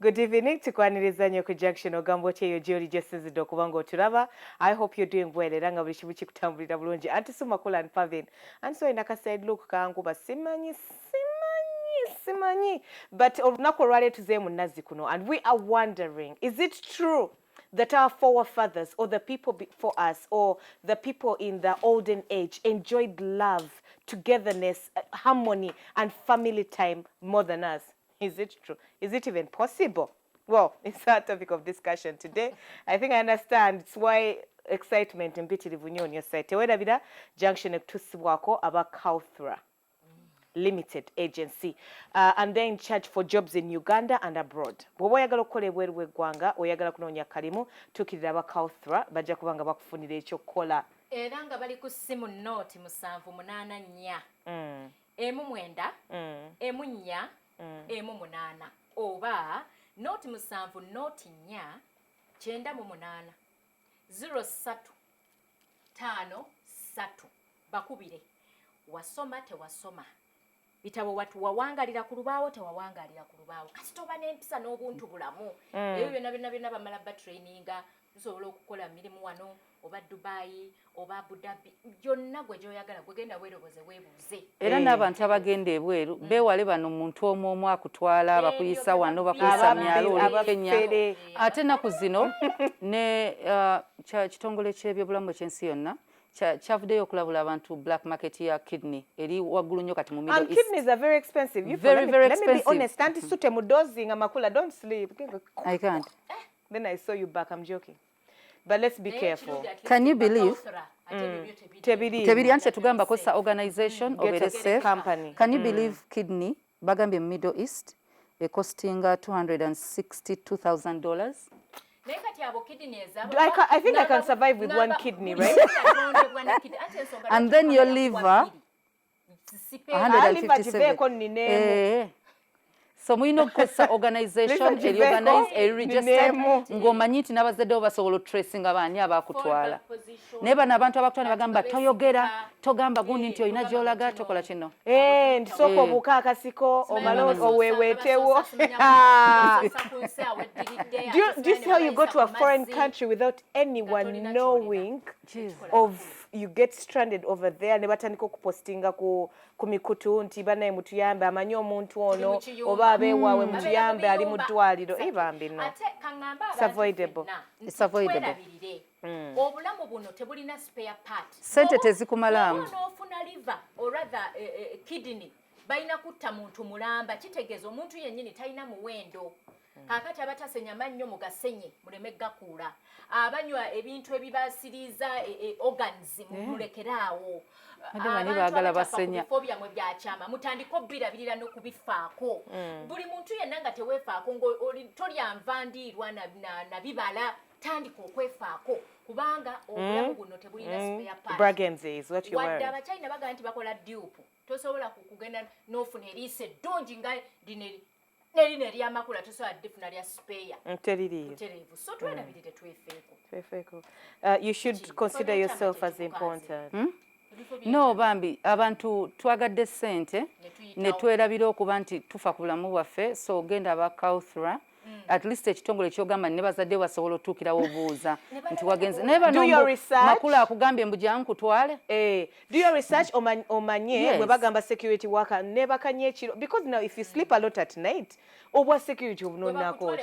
Good evening, tukwaniriza nnyo ku Junction ogamba otya eyo gy'oli gyesinzidde okuba ng'otulaba. I hope you're doing well era nga buli kimu kikutambulira bulungi. Anti Sumakula and Pavin. And so inaka side look kankuba simanyi. But olunaku olwaleero tuzeeyo mu Nazi kuno and we are wondering, is it true that our forefathers or the people before us or the people in the olden age enjoyed love, togetherness, harmony and family time more than us? Is it true? Is it even possible? Well, it's our topic of discussion today. I think I understand. It's why excitement and mpitirivu nnyo on your side. Tewedabira Junction ekutusibwako aba Kauthra Limited Agency. And they're in charge for jobs in Uganda and abroad. Bw'oba oyagala okukola ebweru w'eggwanga, oyagala kunoonya kalimu, tuukirira aba Kauthra bajja kuba nga bakufunira ekyokukola. Era nga bali ku ssimu nooti 784 9 4 8 oba noti 7 noti 4 9 8 03 53 bakubire wasoma tewasoma bitabo watu wawangalira ku lubaawo tewawangalira ku lubaawo kasitoba n'empisa n'obuntu bulamu ebyo byonna bamala ba traininga tusobola okukola mirimu wano oba Dubai oba Abu Dhabi byonna gwe gyoyagala gwegenda weeroboze weebuuze era n'abantu abagenda ebweru beewale bano omuntu omu akutwala bakuyisa wano bakuyisa myalo oli Kenya ate naku zino ne kitongole ky'ebyobulamu ky'ensi yonna kyavuddeyo okulabula abantu black market ya kidney eri waggulu nnyo kati mu Middle East. And kidneys are very expensive. Very let expensive. me be honest. Anti sute mudozing amakula, don't sleep. I can't. Then I saw you back. I'm joking. But let's be careful. Can you believe? Tebiri anche tugamba kosa organization of a safe company. Can you believe kidney bagambye mu Middle East costing $262,000? I think I can survive with one kidney, right? And then your liver 157. So mulina okukozesa organization organize register ng'omanyi nti n'abazadde bo basobola otracinga baani abakutwala naye bano abantu abakutwala ne bagamba toyogera togamba gundi nti olina gy'olaga tokola kino nti sooka obuuka akasiko omale oweeweetewo. Do you see how you go to a foreign country without anyone knowing of you get stranded over there ne batandika okupostinga ku mikutu nti banaye mutuyambe amanyi omuntu ono oba abeewaawe mutuyambe ali mu ddwaliro bambi no. It's avoidable. Obulamu buno tebulina spare part. Sente tezikumalamu. Ofuna liver or rather kidney balina kutta muntu mulamba kitegeeza omuntu yennyini talina muwendo. Kakati abatasenya mannyo mugasenye muleme gakuula abanywa ebintu ebibasiriza organs mulekeraawo abantu bagala basenya byamwe byakyama mutandika obbirabirira n'okubifaako buli muntu yenna nga teweefaako tolya nvandiirwa na bibala tandika okwefaako kubanga obulamu buno tebulina spare part. Wadde Abachina bagamba nti bakola dupe tosobola kugenda n'ofuna eriisa eddungi nga nerine lyamakula tosobola ddifuna lya spare nteririvu so twerabirire twefeeko. You should consider yourself as important. No bambi abantu twagadde ssente ne twerabira okuba nti tufa ku bulamu bwaffe so ogenda aba Kauthra at least ekitongole kyogamba ne bazadde basobola otuukirawo obuuza nti wagenze naye bano makulu akugambye mbu jangu kutwale. Do your research omanye bwe bagamba security worker ne bakanye ekiro because now if you sleep a lot at night obwa security obunonako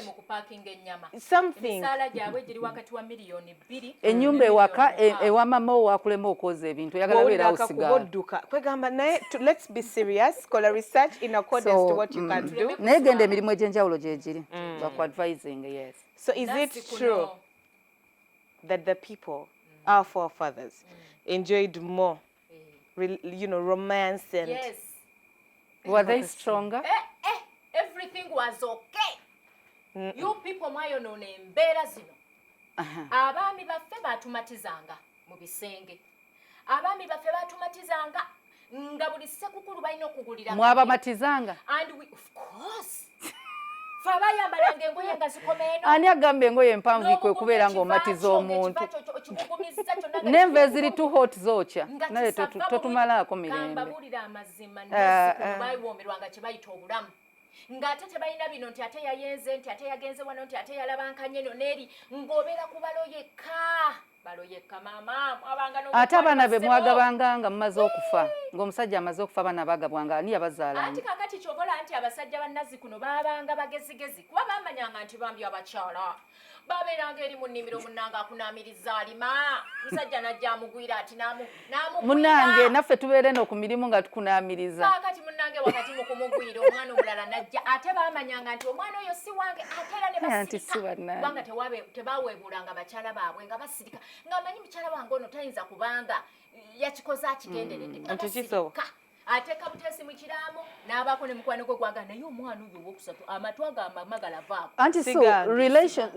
something ennyumba ewaka ewa mama owakulema okoza ebintu yagala beera osigala kwegamba naye let's be serious kola research in accordance to what you can do naye genda emirimu egy'enjawulo gyegiri advising. Yes. So is it true that the people, our forefathers, enjoyed more, romance and? Yes. Were they stronger? Everything was okay. You people mayono n'embeera zino. Abaami baffe batumatizanga mu bisenge. Abaami baffe batumatizanga nga buli sekukulu balina okugulira. Mwabamatizanga? And we, of course. Fabayambalanga engoye nga zikomeeno. Ani agamba engoye empanvu kwe kubeera ng'omatiza omuntu. N'enva eziri too hot zookya. Naye totumalaako mirembe. Kambabuulira amazima bayiwoomerwanga kye bayita obulamu. ng'ate tebalina bino nti ate yayenze nti ate yagenze wano nti ate yalabankanye no n'eri ng'obeera ku balo yekka maama abanga ate abaana be mwagabanga nga mumaze okufa ng'omusajja amaze okufa abaana bagabwanga ani yabazaalanga anti kakati kyobola nti abasajja bannazzi kuno baabanga bagezigezi kuba bamanyanga nti bambi abakyala babeeranga eri mu nnimiro munnanga akunaamiriza alima musajja najja amugwira ati munnange naffe tubeere no ku mirimu nga tukunaamiriza kakati munnange wakati mu kumugwira omwana omulala najja ate baamanyanga nti omwana oyo si wange ate era ne basirika kubanga tebaweebuulanga bakyala baabwe nga basirika ng'amanyi mukyala wange ono tayinza kubanga yakikoze akigenderedde nga basirika ateeka buteesi mu kiraamo n'abaako ne mukwano gwe gwaga naye omwana oyo owokusatu amatw agamba magalavaako anti so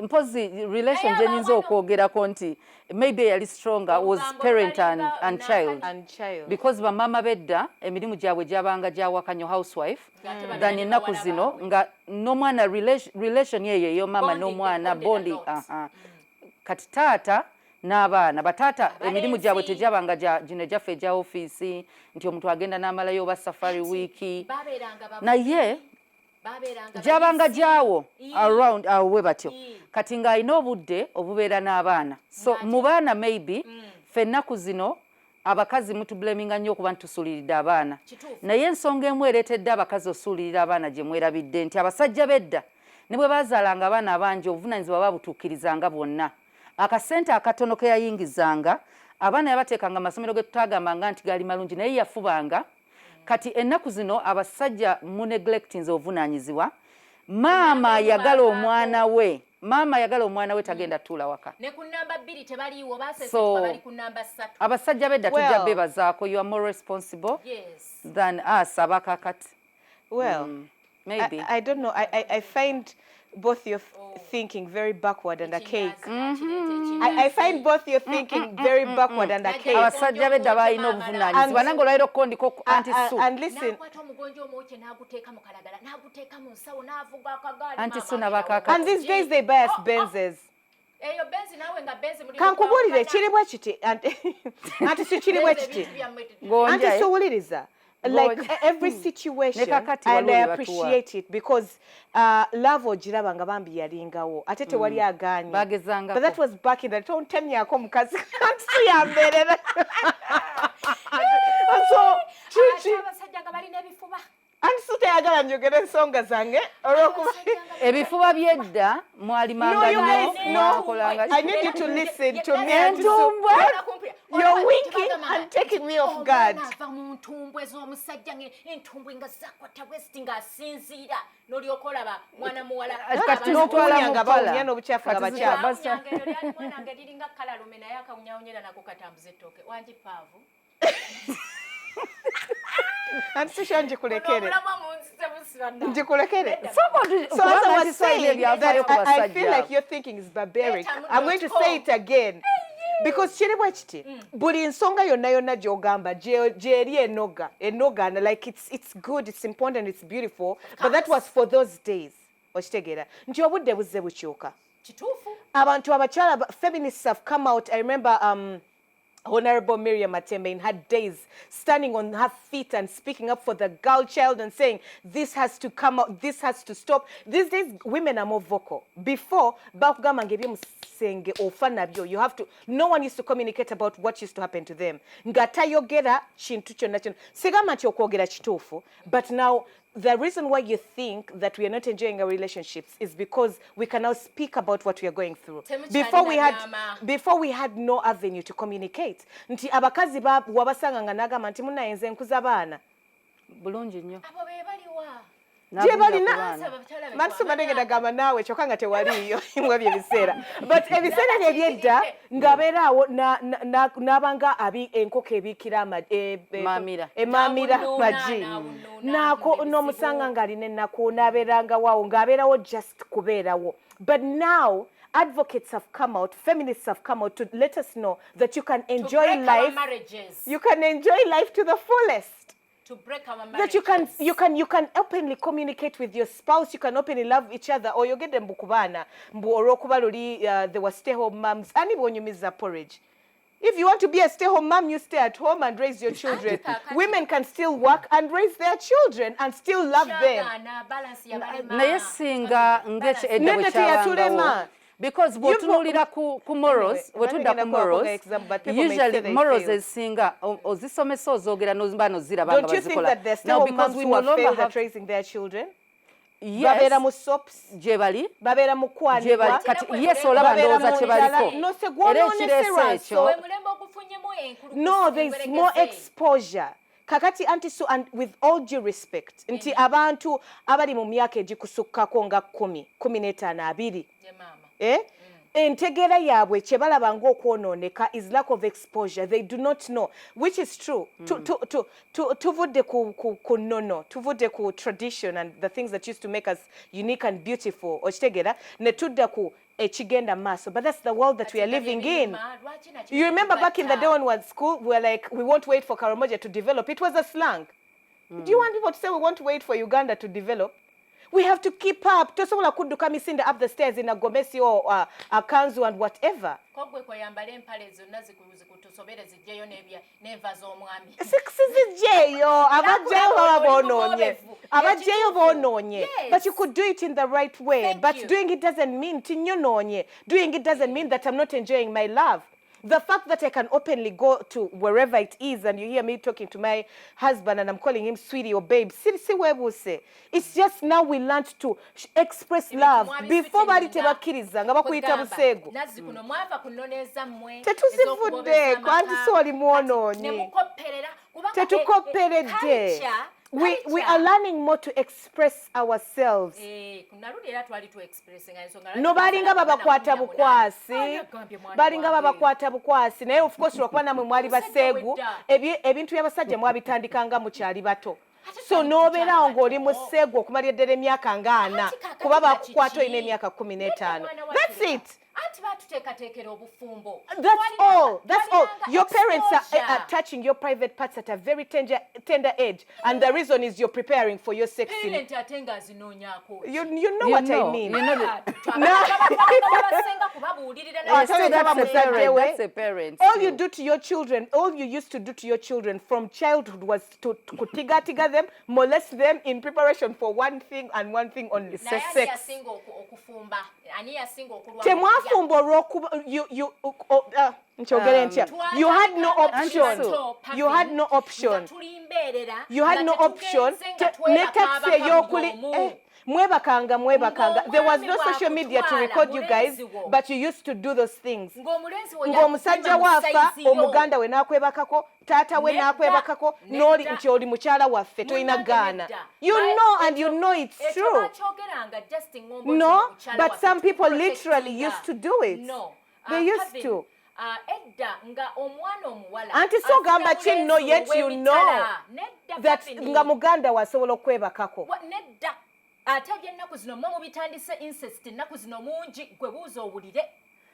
mpozi relation gye nyinza okwogerako nti maybe yali stronger was parent and child because bamama bedda emirimu gyabwe gyabanga gyawakanyo housewife than ennaku zino nga n'omwana relation yeyo ey'omama n'omwana bondi kati taata n'abaana bataata emirimu gyabwe tegyabanga gino gyaffe egya ofiisi nti omuntu agenda n'amalayo oba safari wiiki naye gyabanga gyawo around awo bwe batyo kati ng'alina obudde obubeera n'abaana so mu baana maybe ffe ennaku zino abakazi mutubulaminga nnyo okuba ntusuuliridde abaana naye ensonga emu ereetedde abakazi osuulirira abaana gye mwerabidde nti abasajja bedda ne bwe baazaalanga abaana abangi obuvunaanyizibwa babutuukirizanga bwonna akasente akatono ke yayingizanga abaana yabateekanga amasomero ge tutagambanga nti gaali malungi naye yafubanga kati ennaku zino abasajja mu neglectinze obuvunaanyizibwa maama yagala omwana we tagenda tuula waka ne ku namba 2 tebaliiwo baasese bali ku namba 3 abasajja bedda tujja bebazaako you are more responsible than us abakakati maybe I don't know I find both your thinking very backward and archaic. I find both your thinking very backward and archaic. Abasajja bedda balina obuvunaanyizibwa nange olwairo kondiko anti su and listen anti su nabakaka and these days they buy us Benzes. Eyo benzi nawe nga benzi muri kankubulire kiri bwe kiti anti si kiri bwe kiti anti so wuliriza like every situation and I appreciate it because love ogiraba nga bambi yalingawo ate tewali aganye but that was back in the don't tell me yako mukazi anti so yamberera so chichi abasajja nga bali n'ebifuba anti so teyagala njogera ensonga zange olwokuba ebifuba byedda mwalimanga no I need you to listen to me and you're winking and taking me off guard. Muntumbwe z'omusajja entumbwe nga zakwata west nga asinziira n'olyokolaba mwana muwala n'okuwunyanga bawunya n'obukyafu nga bakyafu mwana nga liringa kalalume naye akawunyawunyera nako katambuza ettooke wangi paavu anti sisha njikulekere so as I was saying I feel like your thinking is barbaric. I'm going to say it again because kiri bwe kiti buli nsonga yonna gy'ogamba gyeri enoga like it's good, it's important, it's beautiful, but that was for those days. Okitegeera nti obudde buzze bukyuka kituufu abantu abakyala feminists have come out. I remember Honorable Miriam Matembe in her days standing on her feet and speaking up for the girl child and saying this has to come out, this has to stop. These days women are more vocal. Before bakugamba ngebye musenge ofa nabyo you have to, no one used to communicate about what used to happen to them nga tayogera kintu kyonna kyonna sigamba nti okwogera kituufu but now the reason why you think that we are not enjoying our relationships is because we can now speak about what we are going through. Before we had no avenue to communicate. Nti abakazi wabasanga nga nagamba nti munayenze nkuza baana. Bulungi nnyo. Abo be baliwa. Je balina matusoma ndegenda gamba nawe kyokka nga tewaliyo mwebyo ebiseera but ebiseera ebyedda ngabeeraawo n'abanga enkoko ebiikira emamira magi naako n'omusanga ng'alina ennaku n'abeeranga waawo ng'abeerawo just kubeerawo but now advocates have come out, feminists have come out to let us know that you can enjoy life. You can enjoy life to the fullest. To break our marriages. That you can openly communicate with your spouse, you can openly love each other, or you get them bukubana, olwokuba luli they were stay home moms, ani bonyumiza porridge. If you want to be a stay-home mom, you stay at home and raise your children. Women can still work and raise their children and still love them. naye singa ng'edda bwe kyabangawo because bw'otunuulira ku morals bw'otudda ku morals usually morals ezisinga ozisomesa ozoogera n'oba noziraba nga bazikola now because we no longer have raising their children. babeera mu soaps gye bali babeera mu kwanibwa kati yes olaba ndowooza kye baliko era ekireese ekyo no there is more exposure kakati anti so and with all due respect nti abantu abali mu myaka egikusukkako nga 10-15 entegeera yaabwe kye balaba ng'okwonooneka is lack of exposure. They do not know, which is true. Tuvudde ku nono, tuvudde ku tradition and the things that used to make us unique and beautiful. Okitegeera ne tudda ku ekigenda maaso, but that's the world that we are living in. You remember back in the day when we were at school, we were like, we won't wait for Karamoja to develop. It was a slang. Do you want people to say we won't wait for Uganda to develop? We have to keep up. Tosobola kudduka misinde up the stairs in a gomesi or a kanzu and whatever. But you could do it in the right way. But doing it doesn't mean tinyononye. Doing it doesn't mean that I'm not enjoying my love. The fact that I can openly go to wherever it is and you hear me talking to my husband and I'm calling him sweetie or babe, it's just now we learned to express love. Before bali tebakiriza nga bakuyita busegu. Tetuzivudde kwanti soli muonoonye. Tetukopperedde. We are learning more to express ourselves. No balinga babakwata bukwasi. Balinga babakwata bukwasi. Naye of course lwakuba namwe mwali baseegu ebintu by'abasajja mwabitandikanga mukyali bato. So nobeera ng'oli museegu okumalira ddala emyaka nga 4 kuba bakukwata olina emyaka 15. That's it. That's all. That's all. Your parents are touching your private parts at a very tender age, and the reason is you're preparing for your sex. You know what I mean. You know that's a parent. All you do to your children, all you used to do to your children from childhood was to tiga them, molest them in preparation for one thing and one thing only: sex. You had no option. You had no option. You had no option. There was no social media to record you guys, but you used to do those things. Ng'omusajja waafa omuganda we n'akwebakako, taata we n'akwebakako, n'oli nti oli mukyala waffe tolina gaana. You know and you know it's true. No, but some people literally used to do it. They used to. Anti so gamba kinno yet you know that nga muganda wasobola okwebakako.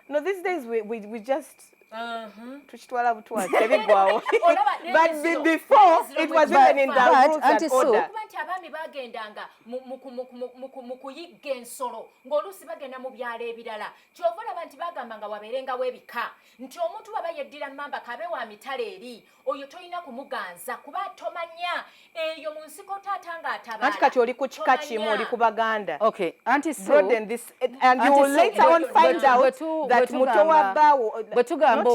No, these days we just tukitwala butwala tebigwawo. But before it was even in the rules and order. Abaami bagendanga mu kuyigga ensolo ng'oluusi bagenda mu byalo ebirala kyova olaba nti bagamba nga wabeerengawo ebika nti omuntu baba yeddira mmamba kabe wa mitale eri oyo tolina kumuganza kuba tomanya eyo mu nsiko taata ng'atabaala anti kati oli ku kika kimu oli ku baganda. Okay, Auntie Sue, broaden this and you will later on find out that muto wa bbaawo bwe tugamba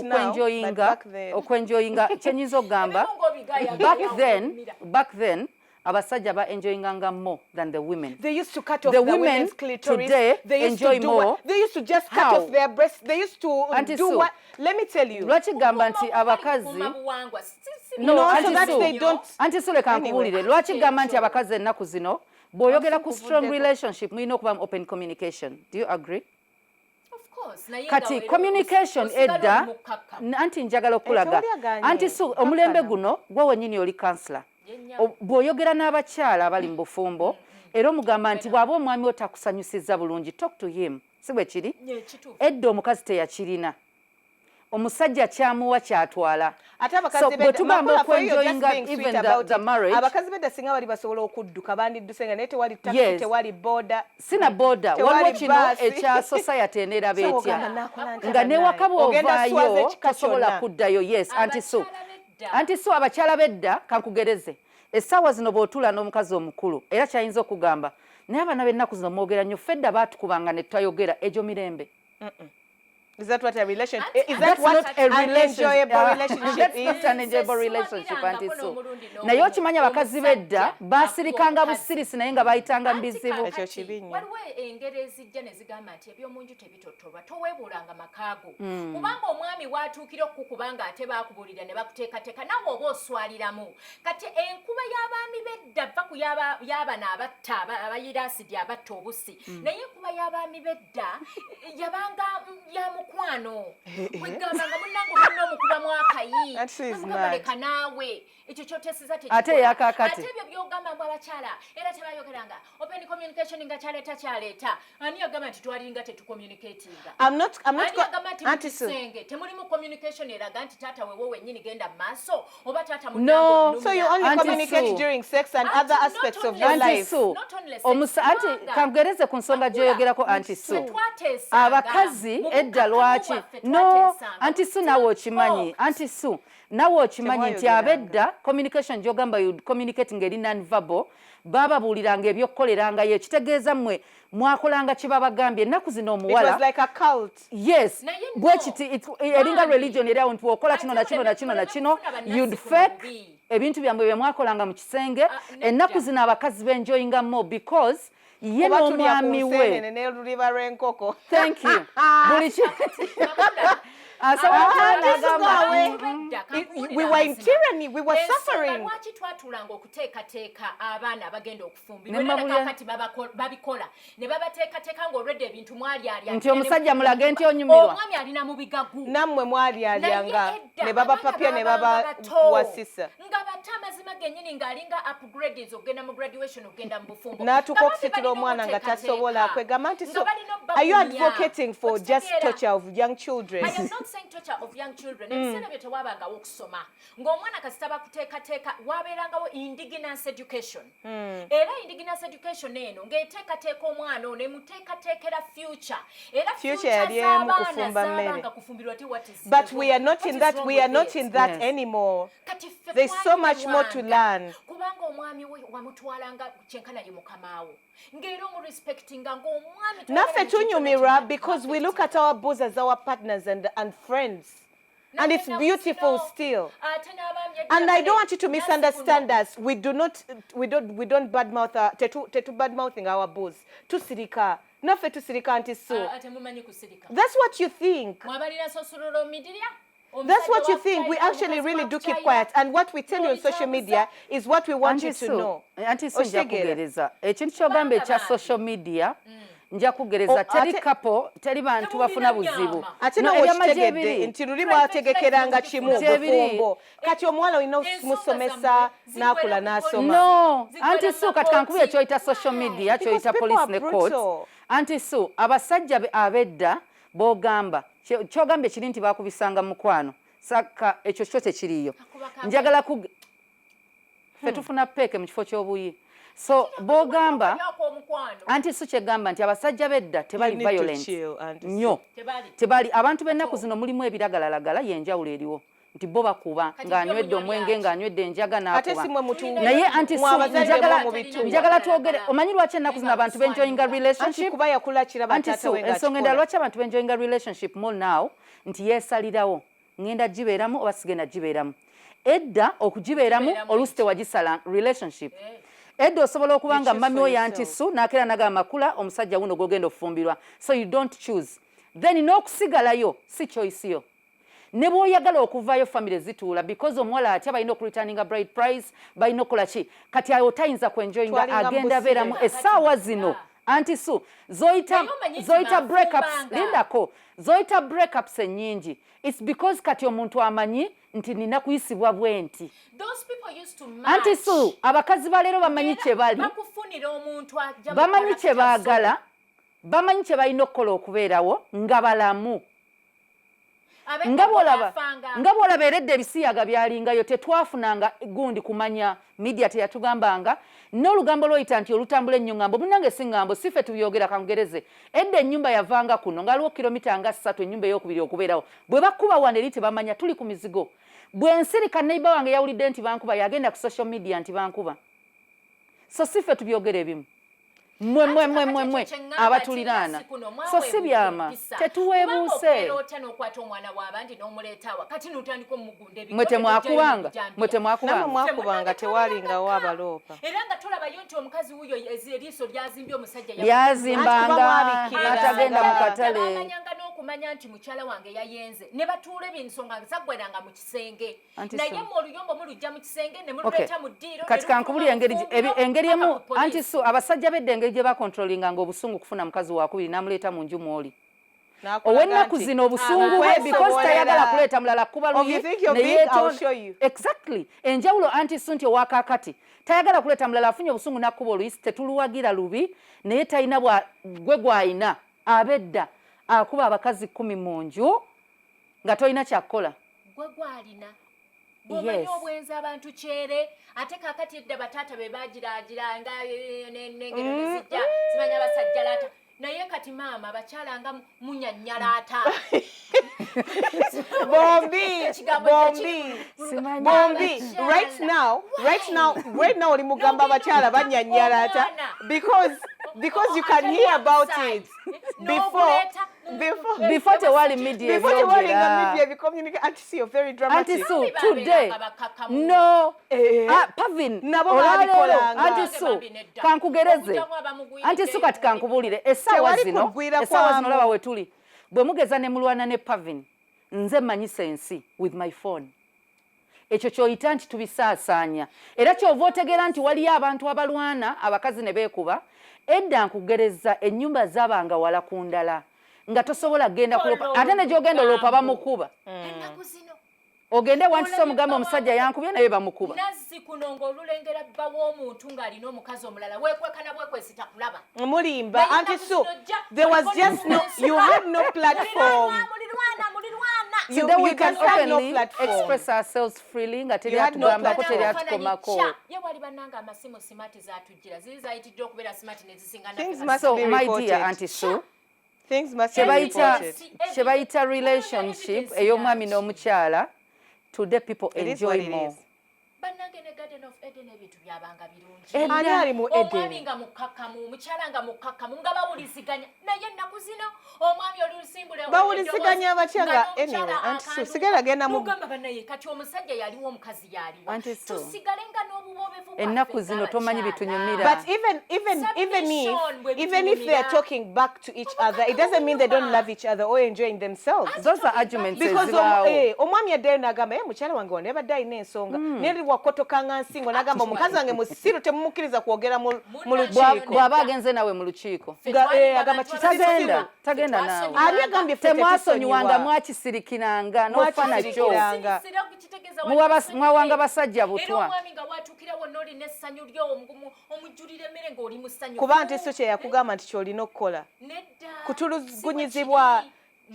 okwenjoyinga kyenyiza okugamba back then abasajja ba enjoyinganga more than the women. They used to cut off the women's clitoris. Today they used enjoy to do more. What? They used to just cut off their breasts. They used to do what? Let me tell you. Lwaki gamba nti abakazi no, so that they don't. Anti Sule kankubulire. Lwaki gamba nti abakazi ennaku zino bw'oyogera ku strong relationship mulina okuba open communication. Do you agree? Kati communication edda anti njagala okulaga anti Sue omulembe guno gwe wennyini oli counselor. Bw'oyogera n'abakyala abali mu bufumbo era omugamba nti bw'aba omwami otakusanyusizza bulungi talk to him si bwe kiri edda omukazi teyakirina omusajja kyamuwa kyatwala. ate abakazi bwetugamba okwenjoyinga even the marriage, abakazi bedda singa bali basobola okudduka bandidduse nga naye tewali taxi, tewali boda, sina boda, waliwo kino ekya society eneraba etya nga newaka bw'ovaayo tosobola kuddayo. Yes, anti so abakyala bedda kankugereze essaawa zino bw'otuula n'omukazi omukulu era kyayinza okugamba naye abaana b'ennaku zino mwogera nnyo fedda baatukubanga ne tutayogera egyo mirembe. Is that what a relationship is? That what an enjoyable relationship is? That's not an enjoyable relationship, Auntie Sue. Naye okimanya abakazi bedda baasirikanga busirisi naye nga bayitanga mu bizibu. Ekyo kibinya. Waliwo engero ezijja ne zigamba nti ebyomunju tebitotolwa toweebulanga makaago. Kubanga omwami waatuukira okukubanga ate baakubulira ne bakuteekateeka nawe oba oswaliramu. Kati enkuba y'abaami bedda va ku y'abana abatta abayira asidi abatta obusi. Naye enkuba y'abaami bedda yabanga mukwano wegambanga munnange olina omukubamu akayi amukabaleka naawe ekyo kyotesiza ate yakakati ate ebyo byogamba mbu abakyala era tebayogeranga open communication nga kyaleeta ani yagamba nti twalinga tetucommunicatinga antisenge temuli mu communication eraga nti taata wewo wennyini genda mu maaso oba taata no, so you only communicate during sex and other aspects of your life. Anti kangereze ku nsonga gyoyogerako Auntie Sue abakazi edda lwaki no Auntie Sue nawe okimanyi Auntie Sue nawe okimanyi nti abedda communication gyogamba you communicate ngeri non-verbal bababuuliranga ebyokukolerangayo ekitegeeza mmwe mwakolanga kibabagambye ennaku zino omuwala it was like a cult. Yes bwe kiti eringa religion era nti wokola kino na kino na kino na kino you'd fake ebintu byamwe bye mwakolanga mu kisenge ennaku zino abakazi benjoyinga more because ye n'omwami we thank you we were in tyranny, we were suffering. Lwaki twatulanga okuteekateeka abaana abagenda okufumbirwa kati babikola ne babateekateeka ng'olwedde ebintu mwalyalyanga nti omusajja mulage nti onyumirwa omwami alina mu bigagu nammwe mwalyalyanga ne babapapya ne babawasisa nga batta amazima gennyini ng'alinga upgrades okugenda mu graduation okugenda mu bufumbo n'atuuka okusitula omwana nga tasobola kwegamba nti so are you advocating for just torture of young children? I am not saying torture of young children. Ebiseera bye tewaabangawo okusoma ng'omwana kasita bakuteekateeka waabeerangawo indigenous education era indigenous education eno ng'eteekateeka omwana ono emuteekateekera future era future z'abaana kufumbirwa ti what is but we are not in that yes. Anymore. There's so much more to learn. Kubanga omwami we wamutwalanga kyenkana ye mukamaawo ng'era omurespectinga ng'omwami naffe tunyumirwa because we look at our boys as our partners and friends. And it's beautiful still. And I don't want you to misunderstand us. We don't badmouth tetu badmouthing our boys. Tusirika. Naffe tusirika Auntie Sue. That's what you think. That's what you think. We actually really do keep quiet. And what we tell you on social media is what we want you to know. Auntie Sue njakugereza. Ekintu kyogamba ekya social media nja kugereza teri kapo teri bantu bafuna buzibu ate no ebitegedde nti luli mwategekeranga kimu bufumbo kati omwala olina musomesa nakula nasoma no Auntie Sue kati kankubye kyoyita social media kyoyita police ne court Auntie Sue abasajja abedda bogamba kyogambye kiri nti bakubisanga mukwano saka ekyo kyo tekiriyo njagala ku fetufuna peke mu kifo ky'obuyi so bogamba Auntie Sue kyegamba nti abasajja bedda tebali violent nnyo tebali abantu b'ennaku zino mulimu ebiragalalagala yenjawulo eriwo nti bo bakuba ng'anywedde omwenge ng'anywedde enjaga n'akuba naye Auntie Sue njagala twogere omanyi lwaki ennaku zino abantu benjoyinga relationship Auntie Sue ensonga endala lwaki abantu benjoyinga relationship more now nti yeesalirawo ngenda gibeeramu oba sigenda gibeeramu edda okugibeeramu oluusi tewagisala relationship edda osobola okuba nga mami wo Auntie Sue n'akeera nagamba makula omusajja wuno gwogenda okufumbirwa so you don't choose then n'okusigalayo si choice yo ne bw'oyagala okuvaayo family zituula because omuwala atya balina okureturninga bride price balina okukola ki kati ayo tayinza kwenjoyinga agenda beeramu essaawa zino Auntie Sue zoyita breakups lindako zoyita breakups ennyingi it's because kati omuntu amanyi nti nina kuyisibwa bwenti Auntie Sue abakazi baleero bamanyi kye bali bamanyi kye baagala bamanyi kye balina okukola okubeerawo nga balamu nga bwolaba eredde ebisiyaga byalingayo tetwafunanga gundi kumanya media teyatugambanga n'olugambo lwoyita nti olutambula ennyo ngambo munange si ngambo sife tubyogera kangereze edda ennyumba yavanga kuno ngaliwo kilomita nga 3 ennyumba ey'okubiri okubeerawo bwe bakuba wane eri tebamanya tuli ku mizigo bwe nsirika neiba wange yawulidde nti bankuba yagenda ku social media nti bankuba so sife tubyogera ebimu mwe abatuliraana so si byama tetuweebuuse mwe temwakubanga tewalingawo abaloopa era nga tolabayo nti omukazi wuyo eriiso lyazimbye omusajja lyazimbanga n'atagenda mu katale bamanyanga n'okumanya nti mukyala wange yayenze ne batuula ebyensonga zaggweranga mu kisenge naye mu oluyombo mulujja mu kisenge ne mululeeta mu ddiiro kati kankubulya engeri emu anti so abasajja bedde engeri gye bakontrolinga ng'obusungu kufuna mukazi wakubiri n'amuleeta mu nju mw'oli ow'ennaku zino obusungu bwe because tayagala kuleeta mulala kuba luyi exactly enjawulo anti so nti owakakati tayagala kuleeta mulala afunye obusungu n'akkuba oluyisi tetuluwagira lubi naye talina gwe gw'ayina abedda akuba abakazi 10 mu nju nga tolina kyakkola gwe gw'alina bw'omanyi obwenzi abantu kyere ate kakati edda bataata be bagiraagira nga n'engero nezijja zimanya abasajja laata naye kati maama abakyala nga munyanyalaata bombi right now oli mugamba abakyala banyanyalaata because you can hear about it before tewali media anti-Sue today no Pavin anti-Sue kankugereze anti-Sue kati kankubulire essaawa zino laba wetuli bwe mugeza ne mulwana ne Pavin nze manyisa ensi with my phone ekyo kyoyita nti tubisaasaanya era kyova otegeera nti waliyo abantu abalwana abakazi ne beekuba edda nkugereza ennyumba zabanga wala ku ndala nga tosobola genda kulopa ate ne gyogenda olopa bamukuba ogende wantiso omugamba omusajja yankubye naye bamukuba nazzi kuno ng'olulengera bba w'omuntu ng'alina omukazi omulala weekwekana bwekwesita kulaba mulimba anti so there was just no you had no platform so that we can openly express ourselves freely nga teri atugambako teri atukomako ye wali bannanga amasimu simati zaatujjira ziri zayitidde okubeera simati ne zisingana so my dear anti so things must be reported kyebayita relationship ey'omwami n'omukyala today people enjoy more bannange ne Garden of Eden ebintu byabanga birungi ani ali mu Eden omwami nga mukkakkamu omukyala nga mukkakkamu nga bawuliziganya naye ennaku zino omwami olusimbule bawuliziganya abakyanga anyway anti so sigala genda mu mugamba bannaye kati omusajja yaliwo omukazi yaliwo tusigale nga n'obubobevu ennaku zino tomanyi bitunyumira but even if they are talking back to each other it doesn't mean they don't love each other or enjoying themselves those are arguments because omwami addayo n'agamba mukyala wange wano yabadde alina ensonga neri wakotokanga nsingo n'agamba omukazi wange musiru temumukkiriza kwogera mu lukiiko bw'aba agenze nawe mu lukiiko agamba tagenda naawe ani agambye temwasonyiwanga mwakisirikiranga n'ofa nakyo mwawanga basajja butwa kuba nti so kye yakugamba nti kyolina okukola kutulugunyizibwa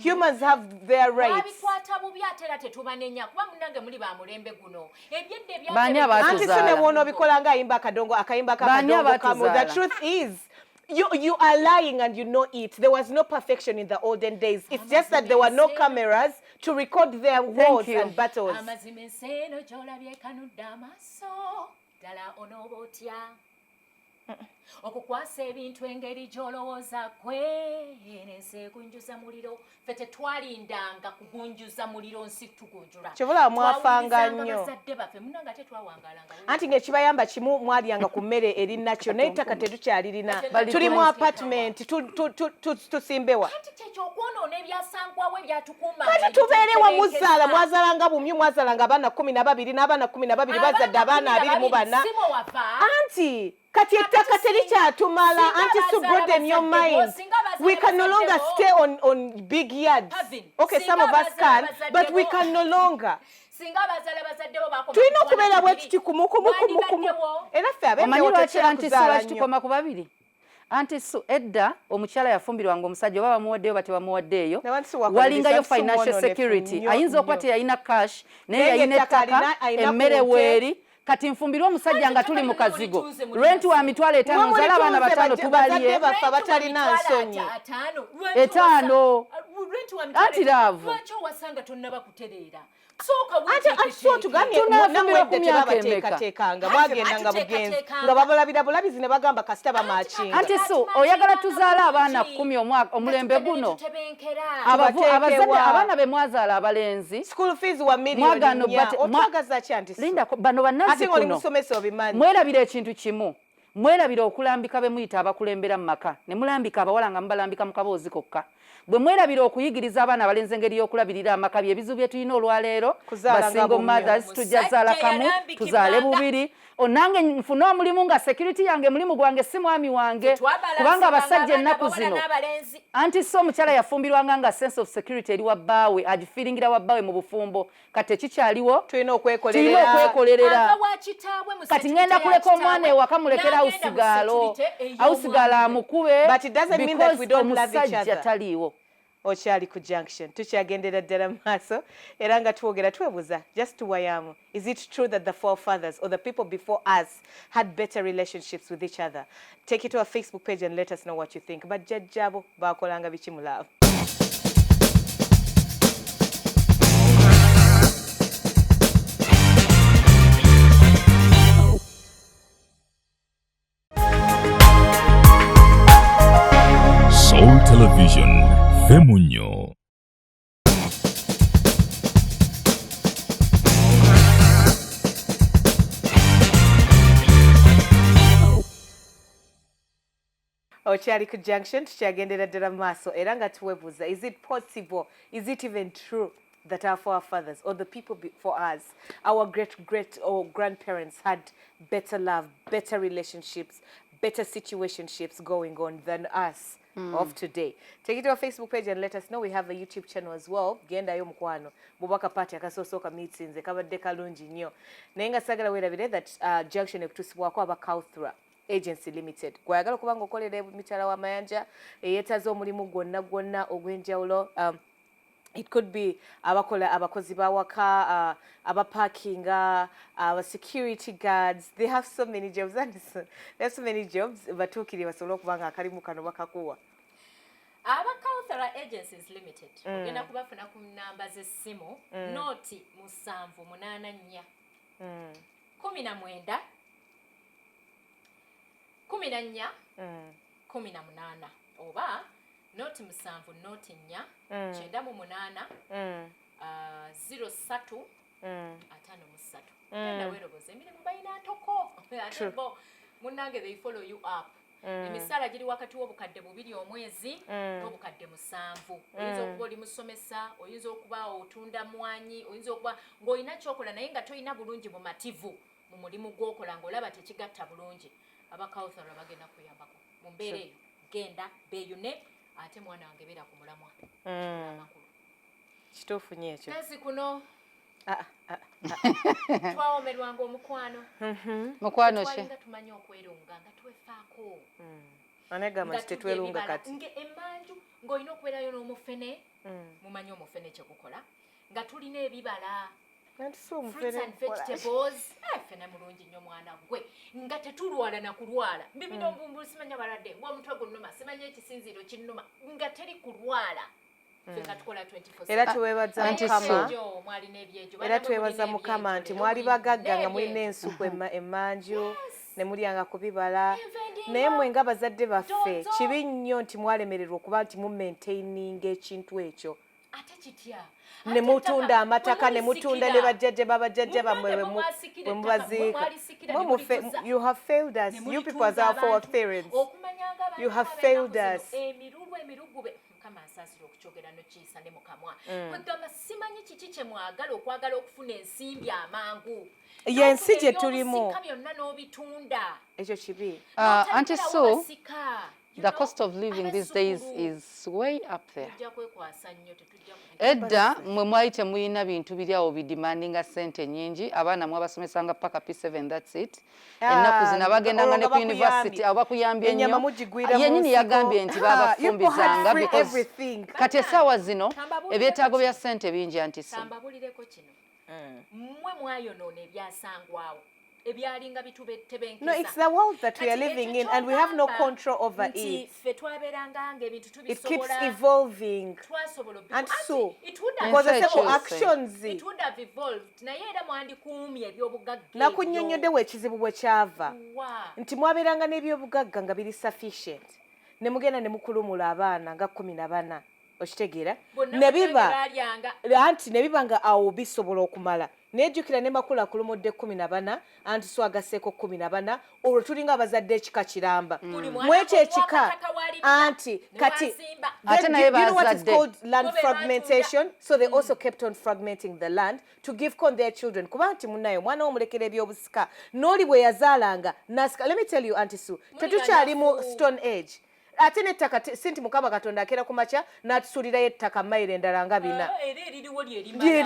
humans have their rights anti so ne bwona obikola nga ayimba akadongo akayimba akadongo kamu the truth is you are lying and you know it. There was no perfection in the olden days. It's just that there were no cameras to record their wars and battles. okukwasa ebintu engeri gy'olowooza kwenense kunjuza muliro ffe tetwalindanga kugunjuza muliro nsi tugunjula kyebula mwafanga nnyo bazadde baffe munanga tetwawangalanga anti ng'ekibayamba kimu mwalyanga ku mmere eri nakyo naye ettaka tetukyalirina tuli mu apartment tusimbewa kati kyekyokwonona ebyasangwawo ebyatukumba kati tubeerewa muzaala mwazaalanga bumyu mwazaalanga abaana 12 n'abaana 12 bazadde abaana 24 anti kati ettaka terikyatumala anti to broaden your mind we can no longer stay on big yards okay some of us can but we can no longer tulina okubeera bwe tuti kumukumu era ffe abendewo tekyera kuzaala nnyo tukoma ku babiri anti so edda omukyala yafumbirwanga omusajja oba bamuwaddeyo batebamuwaddeeyo walingayo financial security ayinza okuba teyalina cash naye yalina ettaka emmere weeri kati nfumbirwe omusajja nga tuli mu kazigo rent wa mitwalo 5 nzala abaana 5 tubaliye batalina nsonyi 5 anti laavu lwaki owasanga tonnaba kutereera tebabateekateekanga mwagendanga bugenzi nga babalabira bulabizi ne bagamba kasita bamakinga anti so oyagala tuzaala abaana 10 omulembe guno abaana be mwazaala abalenzi school fees wa million otwagaza ki anti linda bano bannansi kuno mwerabira ekintu kimu mwerabira okulambika be muyita abakulembera mu maka ne mulambika abawala nga mubalambika mu kaboozi kokka bwe mwerabira okuyigiriza abaana abalenzi engeri y'okulabirira amaka byebizu bye tulina olwaleero basingle mothers tujazaala kamu tuzaale bubiri onange nfuna omulimu nga security yange mulimu gwange si mwami wange kubanga abasajja ennaku zino anti so omukyala yafumbirwanga nga sense of security eri wabbaawe agifiringira wabbaawe mu bufumbo kati ekikyaliwo tulina okwekolerera kati ngenda kuleka omwana ewaka mulekera awusigaalo amukube because omusajja taliiwo okyali ku junction tukyagendera ddala maaso era nga twogera twebuuza just tuwayamu is it true that the forefathers or the people before us had better relationships with each other? Take it to our Facebook page and let us know what you think. Bajjajjabo bakolanga biki mu love? Soul Television, Femunyo. Okyali ku junction tukyagendera ddala maaso era nga tuwebuuza is it possible, is it even true that our forefathers or the people before us, our great or grandparents had better love, better relationships, better situationships going on than us of today? Take it to our Facebook page and let us know. We have a YouTube channel as well. Gendayo mukwano bubaka party akasooka meetings kabadde kalungi nnyo naye nga sagala weerabire that junction ekutusibwako aba Kauthra Agency Limited gwayagala okubanga okolera emitala w'amayanja eyeetaza omulimu gwonna ogw'enjawulo. It could be abakozi bawaka, abaparkinga, security guards. They have so many jobs. They have so many jobs. Batukiri basobola okubanga akalimu kano bakakuwa. Aba Kauthra Agencies Limited. Ogenda kubafuna ku namba z'essimu noti 784 19 14 18 oba noti 7 noti 4 98 03 53 enda weroboze emirimu bayina atoko ate bo munnange they follow you up. Emisala giri wakati w'obukadde 2 omwezi n'obukadde 7. Oyinza okuba oli musomesa, oyinza okuba otunda mwanyi, oyinza okuba ng'olina kyokola naye nga toyina bulungi bumativu mu mulimu gw'okola ng'olaba tekigatta bulungi. Aba Kauthra bagenda kuyambako mu mbeera eyo genda beeyune ate mwana wange beera ku mulamwa. Kituufu nnyo ekyo. Nasi kuno twawomerwanga omukwano. Mukwano ki? Twalinga tumanyi okwerunga nga twefaako. Anegamba nti tetwerunga kati. Emmanju ng'olina okubeerayo n'omufene, mumanyi omufene kye gukola, nga tulina ebibala. Fruits and vegetables. Fene mulungi nnyo mwana gwe. Nga tetulwala na kulwala. Bibino mbumbu simanya baladde. Ng'omutwe gunnuma simanya ekisinziiro kinnuma. Nga teri kulwala. Era tuweebaza Mukama. Era twebaza Mukama nti mwali bagagga nga mulina ensuku emmanju ne mulyanga ku bibala. Naye mwe nga bazadde baffe kibi nnyo nti mwalemererwa okuba nti mu maintaininga ekintu ekyo. Ate kitya. Ne mutunda amataka ne mutunda ne bajjajja babajjajja bamwe bwe mubaziika. You have failed us. You people as our forefathers. You have failed us. Mukama asaasira okukyogera n'okiyisa ne mukamwa. Kwegamba simanyi kiki kye mwagala okwagala okufuna ensimbi amangu. Yensi gye tulimu. Byonna n'obitunda. Ekyo kibi. Anti so The cost of living these days is way up there. Edda mwe mwali temuyina bintu biri awo bidemandinga sente nyingi abaana mwabasomesanga paka P7 that's it. Ennaku zino bagendanga ne ku university abakuyambye nnyo yennyini yagambye nti babafumbizanga because kati essaawa zino ebyetaago bya sente bingi anti so. Mbabulireko kino mmwe mwayonoona ebyasangwawo ebyalinga bitubetebenkeza. No, it's the world that we are living in and we have no control over it. It keeps evolving. And so, because the same actions. It would have evolved. Nakunyonyode wekizibu bwe kyava. Nti mwaberanga n'ebyobugagga nga biri sufficient. Ne mugenda ne mukulumula abaana nga 14. Okitegeera? Ne biba anti ne biba nga awo bisobola okumala. Nejjukira ne makula kulumudde 14 anti so agaseeko 14 olwo tulinga abazadde ekika kiramba. Mwekyo ekika anti kati ate naye what is called land fragmentation, so they also kept on fragmenting the land to give con their children. Kuba anti munayo mwana omulekera ebyobusika n'oli bwe yazaalanga nasika. Let me tell you Auntie Sue, tetukyali mu stone age. Ate n'ettaka sinti Mukama Katonda akeera ku makya n'atusuulirayo ettaka mayiro endala nga 4.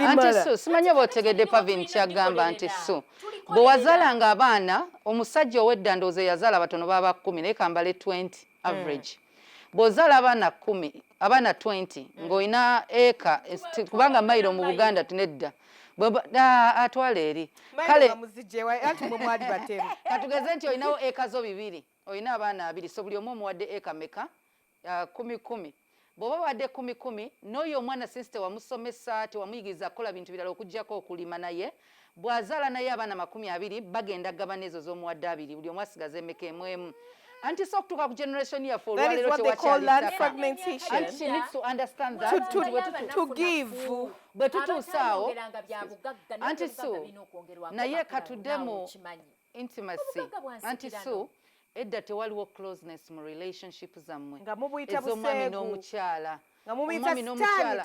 Anti so simanyi oba otegedde Pavin kyagamba anti so bwe wazaalanga abaana omusajja ow'edda ndowooza yazaala batono baba 10 naye kambale 20 average. Bw'ozaala abaana 20 ng'olina eka kubanga mayiro mu Buganda tunedda atwala eri kale katugeze nti olinawo eka zo 2 olina abaana 2 so buli omu omuwadde eka meka 10 bw'oba wadde 10 n'oyo omwana since tewamusomesa tewamuyigiriza kukola bintu birala okuggyako okulima naye bw'azaala naye abaana 20 bagenda gabana ezo z'omuwadde 2 buli omu asigaza emeka emu. Anti so okutuuka ku generation yaffe olwaleero tewakyali ttaka. Anti she needs to understand that to give bwe tutuusaawo anti so naye katuddemu intimacy anti so edda tewaliwo closeness mu relationship zammwe ez'omwami n'omukyala omwami n'omukyala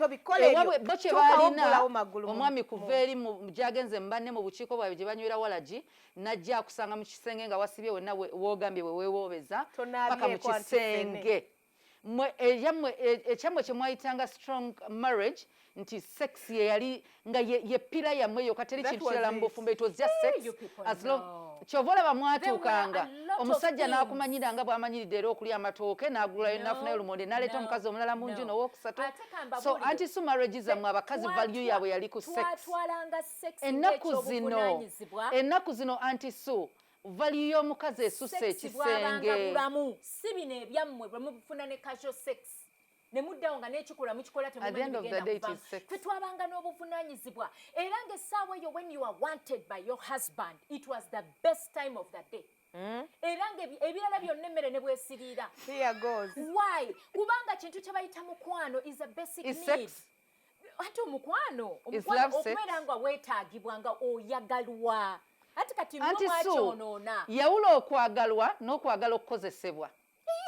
bo kye baalina omwami kuva eri gyagenze mu banne mu bukiiko bwabwe gye banywera walagi najja akusanga mu kisenge nga wasibye wenna woogambye weweewoobeza paka mu kisenge ekyammwe kye mwayitanga strong marriage nti sex ye yali nga ye pira yammwe yo kateri kintu kirala mu bufumbo it was just sex as long kyova olaba mwatuukanga omusajja n'akumanyira nga bw'amanyiridde era okulya amatooke n'agulayo n'afunayo lumonde n'aleeta omukazi omulala mu nju n'owookusatu so anti so marriage zammwe abakazi value yaabwe yali ku sex. Ennaku zino anti so value y'omukazi esusse ekisenge si bino ebyammwe bwe mufuna ne casual sex ne muddawo nga n'ekikola mukikola temumanyigenda twabanga n'obuvunaanyizibwa era ng'essaawa eyo when you are wanted by your husband it was the best time of the day. Era ng'ebirala byonna emmere ne bwesiriira. Why? Kubanga kintu kye bayita mukwano is a basic need. Ate omukwano okubeera nga weetaagibwa nga oyagalwa. Ati kati mwakyonoona. Yawula okwagalwa n'okwagala okukozesebwa.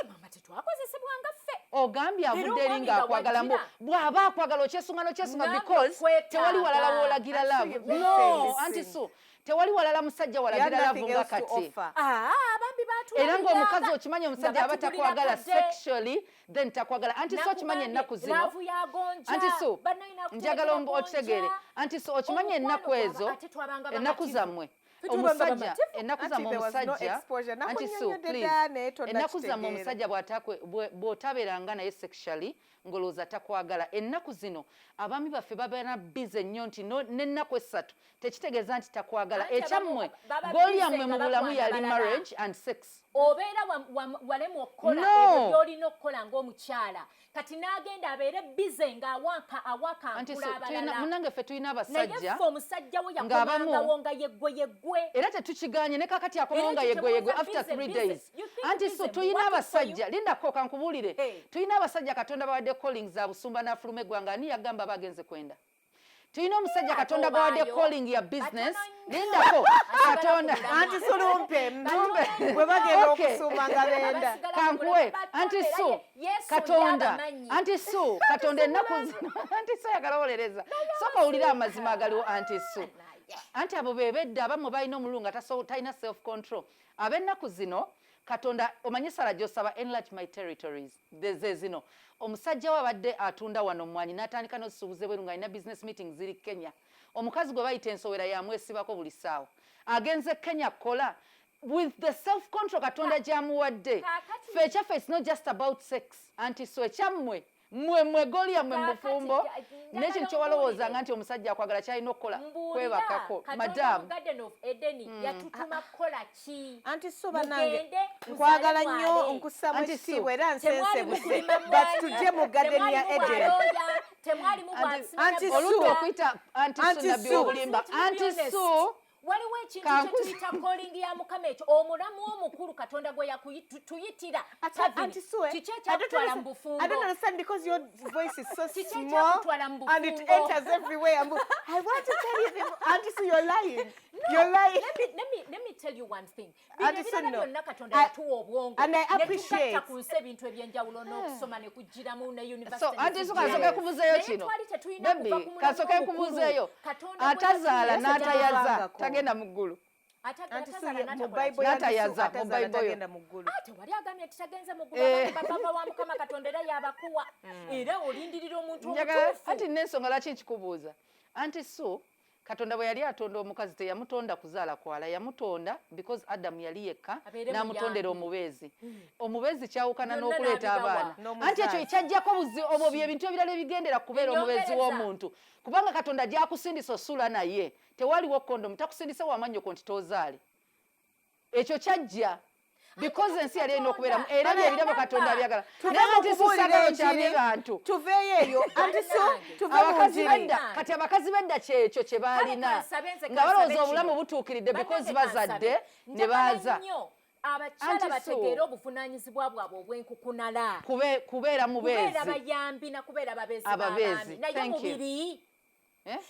Mama tetwakozesebwa nga ffe. Ogambye avudde eri ng'akwagala bw'aba akwagala okyesunga because tewali walala w'olagira love. No, anti so tewali walala musajja walagira love nga kati. Bambi baatwalira. Era ng'omukazi okimanyi omusajja aba takwagala sexually then takwagala. Anti so okimanyi ennaku zino. Anti so njagala otegeere. Anti so okimanyi ennaku ezo ennaku zammwe. Omusajja ennaku zammwe omusajja anti so please ennaku zammwe omusajja bw'otabeeranga naye sexually ng'olowooza takwagala. Ennaku zino abaami baffe babeera bize nnyo nti n'ennaku 3 tekitegeeza nti takwagala. Ekyammwe goal yammwe mu bulamu yali marriage and sex. Obeera walemu okukola ebyo by'olina okukola ng'omukyala kati n'agenda abeere bize ng'awakankula abalala. Munnange ffe tulina abasajja naye ffe omusajja we yakomangawo nga yeggwe era tetukiganye ne kakati akomawo nga yeggwe after 3 days. Anti so tulina abasajja lindako kankubuulire tulina abasajja Katonda bawadde calling za busumba n'afuluma eggwanga ani yagamba bagenze kwenda. Tulina omusajja Katonda bawadde calling ya business lindako Katonda anti sulumpe bwe bagenda okusuma nga benda kankuwe anti so Katonda anti so Katonda ennaku zino anti so yagalawolereza soka wulira amazima agaliwo anti so anti abo bebedda abamu balina omululu nga talina self control. Ab'ennaku zino katonda omanyi sala gy'osaba enlarge my territories ze zino omusajja wabadde atunda wano mwanyi n'atandika n'osuubuze bweru ng'alina business meeting ziri Kenya omukazi gwe bayita ensowera yamwesibako buli ssaawa agenze Kenya kola with the self control katonda gy'amuwadde fe ekyaffe it's not just about sex anti so ekyammwe mwe golia mwe mufumbo n'ekintu kyewalowoozanga nti omusajja akwagala kyalina okukola kwebakako madam Garden of Eden yatutuma kukola ki anti so banange nkwagala nnyo nkussamu ekitiibwa era nsensebuse but tujje mu garden ya Eden temwali mu anti oludde okuyita anti so nabbi obulimba anti so waliwo ekintu kyetuyita calling ya mukama ekyo omulamu omukulu katonda gwe yakuyitira kiki ekyakutwala mu bufumbo I don't understand because your voice is so small and it enters everywhere I want to tell you this Auntie Sue you're lying you're lying let me tell you one thing Auntie Sue no and I appreciate kunse ebintu ebyenjawulo n'okusoma ne kujjiramu ne university so Auntie Sue kasoke kubuzeeyo kino baby kasoke kubuzeeyo atazaala n'atayaza tagenda mu ggulu n'atayaza mu Bible ate wali agambye nti tagenze mu ggulu baba wa mukama katonda era yabakuwa era olindirira omuntu omutuufu ati n'ensonga lwaki nkikubuuza Auntie Sue katonda bwe yali atonda omukazi teyamutonda kuzaala kwala yamutonda because Adamu yali yekka n'amutondera omubeezi omubeezi kyawukana n'okuleeta abaana anti ekyo ekyajjako obwo byebintu ebirala ebigendera kubeera omubeezi w'omuntu kubanga katonda gyakusindisa osula naye tewaliwo kondomu takusindise wamanyoko nti tozaale ekyo kyajja because ensi yali erina okubeeramu era byebirabo katonda abyagala naye anti susagalo kyabye bantu tuveeyo eyo anti so abakazi bedda kati abakazi bedda kyekyo kye baalina nga balowooza obulamu butuukiridde because bazadde ne baaza abakyala bategeera obuvunaanyizibwa bwabwe obwenkukunala kubeera mubeezi kubeera bayambi nakubeera ababeezi ababeezi naye mubiri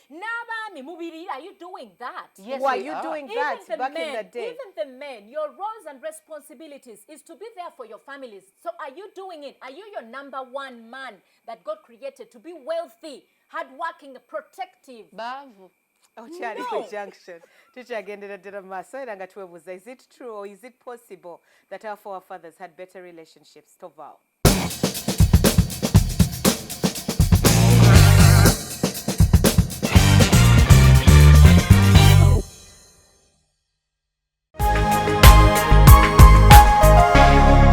n'abaami mubiri are you doing that yes, were you doing that back in the day even the men your roles and responsibilities is to be there for your families so are you doing it are you your number one man that God created to be wealthy hardworking protective baavu okyali ku junction tukyagendera ddala mu maaso era nga twebuuza is it true or is it possible that our forefathers had better relationships Toval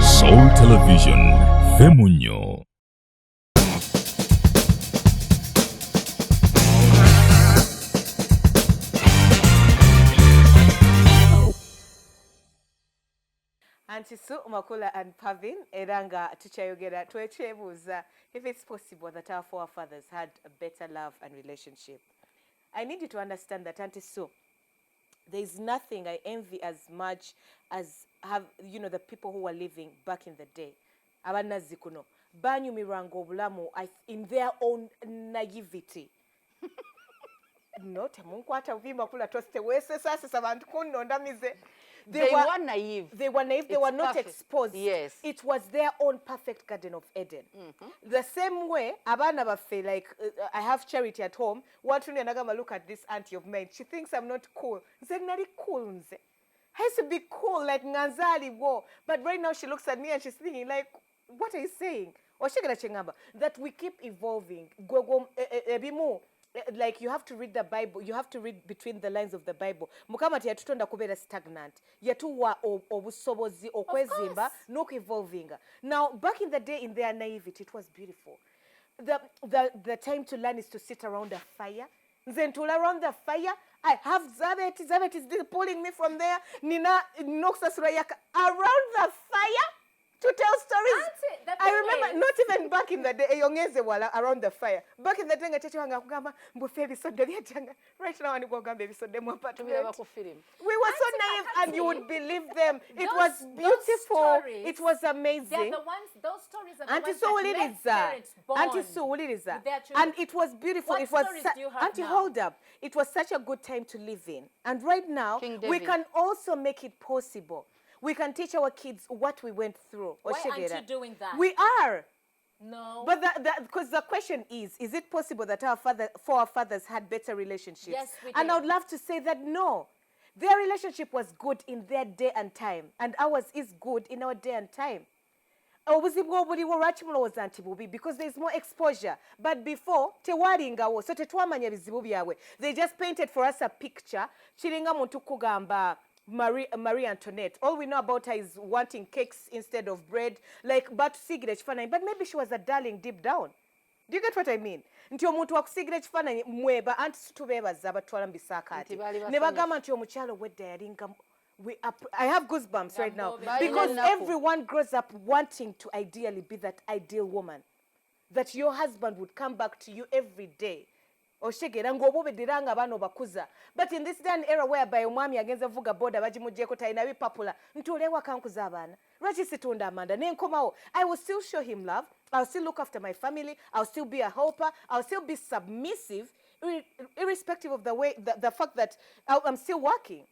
Soul Television Femunyo. Auntie Sue Makula and Pavin era nga tukyayogera twekyebuuza if it's possible that our forefathers had a better love and relationship. I need you to understand that Auntie Sue, there is nothing I envy as much as have the people who were living back in the day. Abanazikuno banyumirwanga obulamu in their own naivety. No temunkwata buvimba kula toste wesesasesa bantu kunnondamize. They were naive. They were naive. They were not exposed. Yes. It was their own perfect Garden of Eden. The same way, abana bafe, like I have Charity at home. Watuni anagama look at this auntie of mine. She thinks I'm not cool. Nze nali cool nze. I used to be cool like Nganzali wo. But right now she looks at me and she's thinking like, what are you saying? Or that we keep evolving. Like you have to read the Bible, you have to read between the lines of the Bible. Mukama tiyatutonda kubeera stagnant. Yatuwa obusobozi okwezimba n'okwevolving. Now, back in the day, in their naivety, it was beautiful. The time to learn is to sit around a fire. Nzentula around the fire. I have Zabet. Zabet is pulling me from there. Nina Noxa Surayaka around the fire. To tell stories. I remember, not even back in the day, eyongeze wala around the fire. Back in the day, ngachechi wanga kugamba mbufe episode byatanga. Right now, ani kugamba episode mu apartment. We were so naive, and you would believe them. It was beautiful. It was amazing. They're the ones. Those stories are the Auntie ones that make parents bond. Auntie Sue, and it was beautiful. What it was stories do you have Auntie, now? hold up. It was such a good time to live in, and right now we can also make it possible. We can teach our kids what we went through. Why aren't you doing that? We are. No. But because the question is it possible that our forefathers had better relationships? Yes, we And did. I would love to say that no. Their relationship was good in their day and time, and ours is good in our day and time. Obuzibu obuliwo lwaki mulowooza nti bubi? Because there is more exposure. But before, tewalingawo, so tetwamanya bizibu byabwe. They just painted for us a picture. Kiringa muntu kugamba Marie Antoinette. All we know about her is wanting cakes instead of bread. Like, batusigira ekifaananyi. But maybe she was a darling deep down. Do you get what I mean? Nti omuntu wakusigira ekifaananyi mweba anti situbeebaza abatwala mu bisaakaati. Ne bagamba nti omukyalo wedda yalinga. I have goosebumps right now because everyone grows up wanting to ideally be that ideal woman, that your husband would come back to you every day. But in this day and era whereby omwami agenza vuga boda bajimujeko taina bi popular ntolewa kankuza abana lwaki situnda amanda nenkomawo. I will still show him love. I'll still look after my family. I'll still be a helper. I'll still be submissive irrespective of the fact that I'm still working.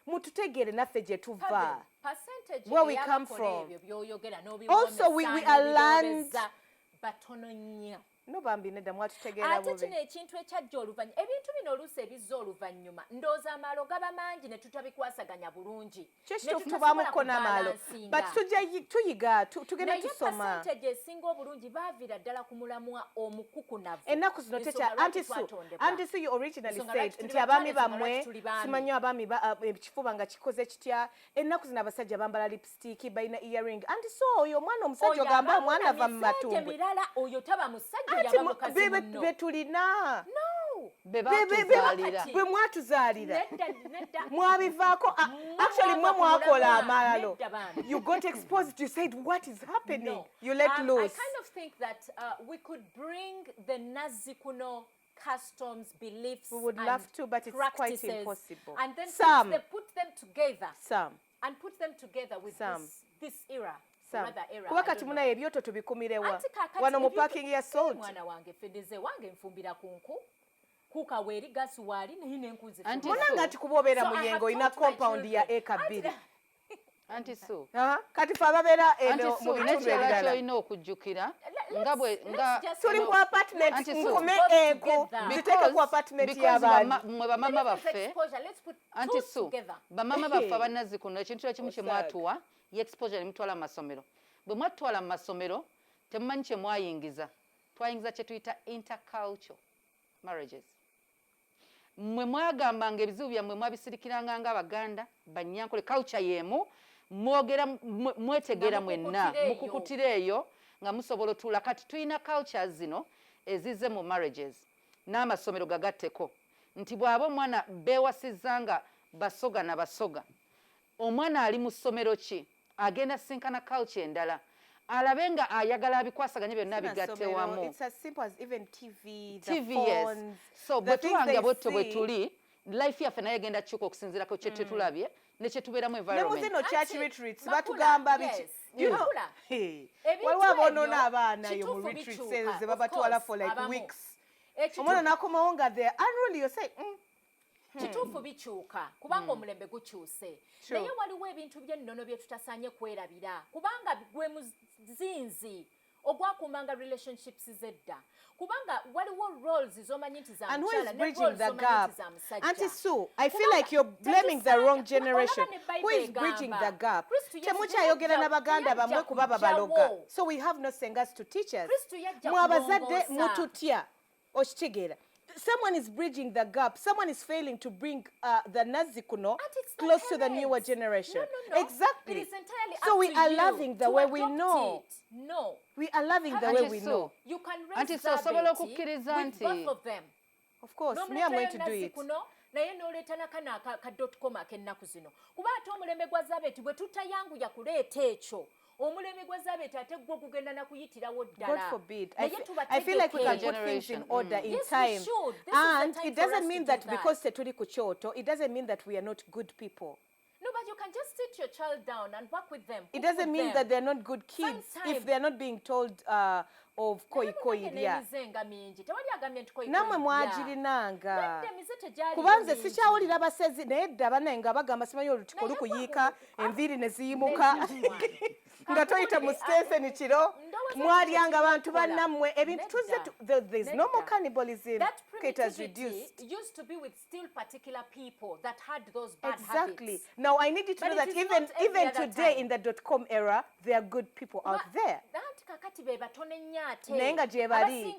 Mututegere naffe gye tuva, where we come from. Also, we are land. No bambi nedda mwatutegeera bubi. Ate kino ekintu ekyajja oluvannyuma ebintu bino oluusi ebizza oluvannyuma ndowooza amaalo gaba mangi ne tutabikwasaganya bulungi. Kyekituufu tubaamuko n'amaalo, but tuyiga tugenda tusoma. Naye percentage esinga obulungi baavira ddala ku mulamwa omukukunavu. Ennaku zino tekya anti Sue you originally said nti abaami bammwe simanyi abaami ekifuba nga kikoze kitya. Ennaku zino abasajja bambala lipstick balina earring. Anti so oyo omwana omusajja ogamba omwana ava mu matumbo. Mirala oyo taba musajja. Betulina bwe mwatuzaalira mwabivaako. Actually mwe mwakola amalalo. You got exposed. You said what is happening. No. You let loose. I kind of think that we could bring the Nazikuno customs, beliefs, we would love to, but it's quite impossible. And then put them together. And put them together with this era. Kuba kati muna ebyoto tubikumirewa wano mu parking ya Salt. Mwana wange fedeze wange nfumbira kunku kuka weri gas wali nine nkuze. Mwana ngati kubobeera mu yengo ina compound ya eka 2. Anti Sue. Kati fa babeera eno mu bitundu ebirala. Olina okujjukira nga tuli mu apartment nkume eko ziteeke ku apartment y'abantu. Mwe bamama baffe. Anti Sue. Bamama baffe abanazikuno ekintu ekimu kye mwatuwa exposure mutwala mu masomero. Bwe mwatwala mu masomero temumanyi kye mwayingiza. Twayingiza kye tuyita intercultural marriages. Mwe mwagambanga ebizibu byammwe mwabisirikiranga ng'Abaganda Banyankole culture yemu mwogera mwetegeera mwenna mukukutira eyo nga musobola otuula. Kati tuyina cultures zino ezize mu marriages n'amasomero gagatteko nti bw'aba omwana beewasizza nga basoga na basoga omwana ali mu ssomero ki agenda sinkana culture endala alabe nga ayagala abikwasaganya byonna bigatte wamu. It's as simple as even TV, the TV, phones. Yes. So bwe tuwanga bwetto bwe tuli life yaffe naye egenda kyuka okusinziira ku kye tetulabye ne kye tubeeramu environment. Ne muze no church retreats batugamba biki. Waliwo aboonoona abaana yo mu retreats ze babatwala for like weeks. Omwana n'akomawo nga there unruly you say kituufu bikyuka kubanga omulembe gukyuse. Naye waliwo ebintu by'ennono bye tutasaanye kwerabira kubanga gwe muzinzi ogwakuumanga relationships zedda kubanga waliwo roles z'omanyi nti za mukyala ne roles z'omanyi nti za musajja. Auntie Sue, I feel like you're blaming the wrong generation. Who is bridging the gap? Temukyayogera n'Abaganda bamwe kuba babaloga. So we have no singers to teach us. Mwe abazadde mututya okitegeera. Someone is bridging the gap. Someone is failing to bring the Nazikuno close to the newer generation. No. Exactly. It is entirely so up we to are you loving the way we know. No. We are loving the way we know. You can raise with both of them. Of course, me I'm going to do it. Naye n'oleeta nakana ka.com ak'ennaku zino kuba ate omulembe gwa Zabeti bwe tutayanguya kuleeta ekyo omulembe gwa Zabeti ate gwo gugenda na kuyitirawo ddala. God forbid. I feel like we can put things in order in time. And it doesn't mean that because tetuli ku kyoto, it doesn't mean that we are not good people. No, but you can just sit your child down and work with them. It doesn't mean that they're not good kids if they're not being told of koi lya. Namwe mwagirinanga. Kubanze sikyawulira basezi naye dda banaye nga bagamba simanyi olutiko lukuyiika enviiri ne ziyimuka nga toyita mu station kiro mwalyanga abantu bannammwe ebintu there's no more cannibalism. It has reduced. It used to be with still particular people that had those bad exactly. habits. Now I need you to know that even today in the .com era, there are good people out there. Naye nga gye bali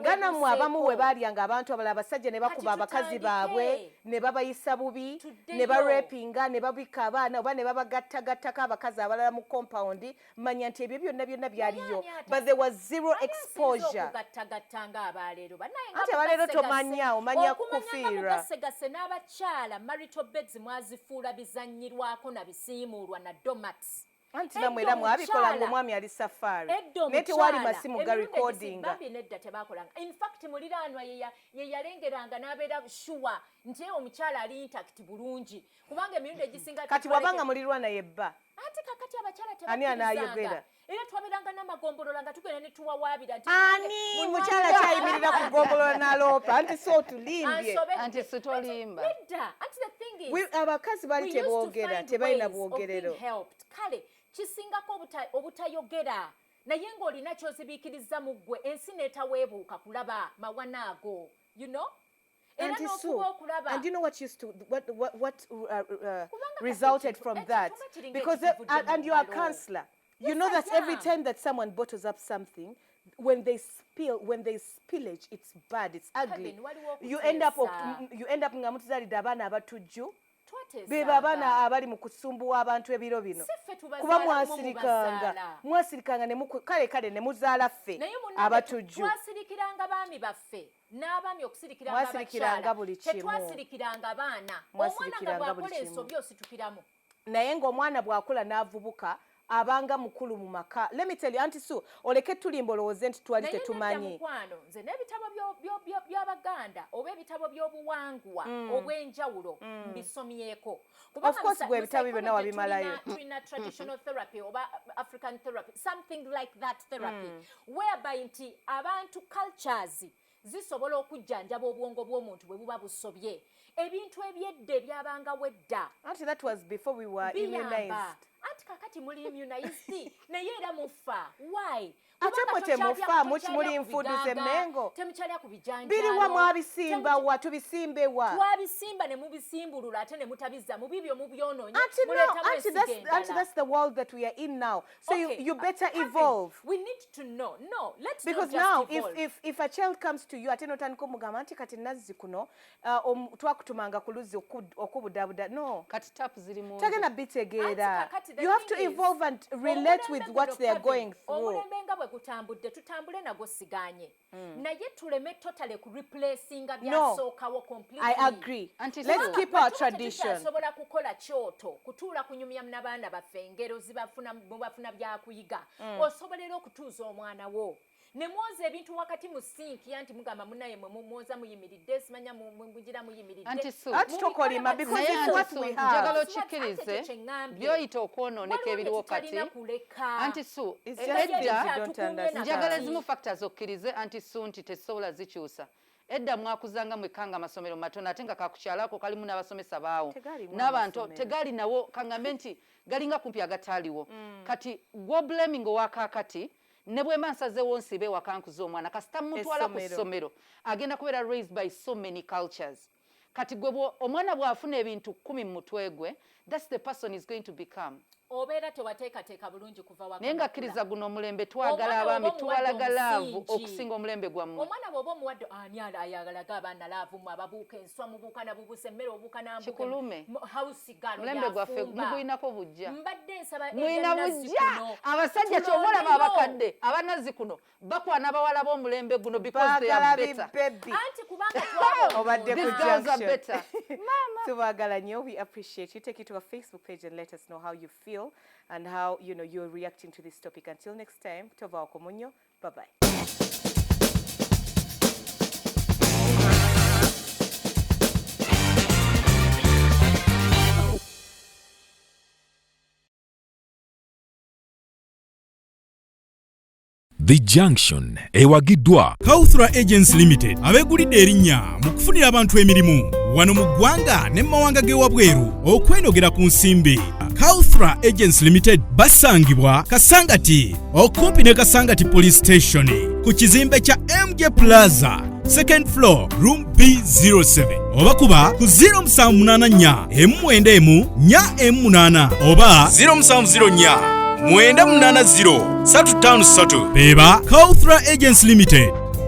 nga nammwe abamu we baalyanga abantu abalala abasajja ne bakuba abakazi baabwe ne babayisa bubi ne barapinga ne babika abaana oba ne babagattagattako abakazi abalala mu compound manya nti ebyo byonna byaliyo but there was zero exposure. Ate abaleero tomanya omanya kukufiirwa n'abakyala marital beds mwazifuula bizanyirwako na bisiimuulwa na domats. Anti namwe era mwabikola ng'omwami ali safari naye tewali masimu ga recordinga. Nedda tebakolanga. In fact muliraanwa ye yalengeranga n'abeera sure nti omukyala ali intact bulungi kubanga emirundi egisinga kati wabanga mulirwana yebba ate kakati abakyala ani anayogera era twaberanga n'amagombolola nga tugenda ne tuwawaabira nti ani mukyala kyayimirira ku gombolola n'aloopa anti so tulimbye anti sitolimba nedda anti the thing is abakazi bali teboogera tebalina bwogerero kale kisingako obutayogera naye ng'olina ky'ozibiikiriza mu ggwe ensi n'etaweebuuka kulaba mawana ago you know. And you know what resulted from that? Because and you are a counselor. You know that every time that someone bottles up something, when they spillage, it's bad, it's ugly. You end up nga mutuzalidde abaana abatujju beba abaana abali mu kusumbuwa abantu ebiro bino kuba mwasirikanga kale ne muzaala ffe abatujju twasirikiranga baami baffe n'abaami okusirikira abakyala tetwasirikiranga baana omwana nga bw'akola ensobi ositukiramu naye ng'omwana bw'akula n'avubuka abanga mukulu mu maka. Let me tell you, Auntie Sue, oleke tulimba olowooze nti twali tetumanyi. Nze n'ebitabo by'Abaganda oba ebitabo by'obuwangwa obw'enjawulo mbisomyeko. Of course, gwe ebitabo byonna wabimalayo. Tulina traditional therapy oba African therapy, something like that therapy, whereby nti abantu cultures zisobola okujjanjaba obwongo bw'omuntu bwe buba busobye. Ebintu ebyedda ebyabanga wedda. Auntie, that was before we were immunized. Anti kakati muli immunized naye era mufa. Why? Ate mwe mufa muli nfuduze mengo. Temukyalya ku bijanjalo. Biriwa mwabisimba wa tubisimbe wa. Twabisimba ne mubisimbulula ate ne mutabizza mu bibyo mu byonoonya. Auntie, that's the world that we are in now. So okay, you better evolve. We need to know. No, let's because now if a child comes to you ate notandika omugamba anti kati nazzi kuno twakutumanga ku luzzi okubudabuda no. Kati tap ziri mu. Tagenda bitegeera. You have to evolve and relate with what they are going through. Gutambudde tutambule nago siganye naye tuleme totally ku replacinga byasookawo completely. I agree. Let's keep our tradition. Sobola kukola kyoto kutuula kunyumya n'abaana baffe engero zibafuna byakuyiga osobolera okutuuza omwana wo ne mwoza ebintu wakati mu sinki anti mugamba munaye mwe mwoza muyimiridde simanya mugira muyimiridde anti tokolima because it's what we have. Njagala okikkirize byoyita okwonooneka ebiriwo kati anti Sue njagala ezimu factors okkirize anti Sue nti tesobola zikyusa. Edda mwakuzanga mwekanga amasomero matono ate nga kakukyalako kalimu n'abasomesa baawo n'abantu tegali nawo kangambe nti galinga kumpi agataaliwo kati gwo blaming owakakati ne bwe mansazewo nsibe wakankuza omwana kasita mutwala ku ssomero agenda kubeera raised by so many cultures kati gwe omwana bw'afuna ebintu 10 mu mutwe gwe that's the person is going to become. Obeera tewateekateeka bulungi kuva waka naye nga kkiriza guno omulembe twagala abaami tuwalaga laavu okusinga omulembe gwammwe. Omwana bw'oba omuwadde ani ayagalaga abaana laavu mu ababuuka enswa mubuuka nabubuusa emmere obuuka nambuka kikulume hawusi galo mulembe gwaffe muguyinako bujja mbadde nsaba muyina bujja abasajja kyobalaba abakadde abanazzi kuno bakwana abawala b'omulembe guno because they are better anti kubanga obadde ku Junction. Tubagala nnyo. We appreciate you. Take it to our Facebook page and let us know how you feel and how you're reacting to this topic. Until next time, tova okomunyo. Bye bye. The Junction ewagiddwa Kauthura Agents Limited abegulidde erinnya mu kufunira abantu emirimu wano mu ggwanga ne mu mawanga g'ewabweru okwenogera ku nsimbi. Kauthra Agents Limited basangibwa Kasangati okumpi ne Kasangati Police Station ku kizimbe kya MJ Plaza second floor room B07 oba kuba ku 0784 M94 oba 0704 980 353 beba Kauthra Agents Limited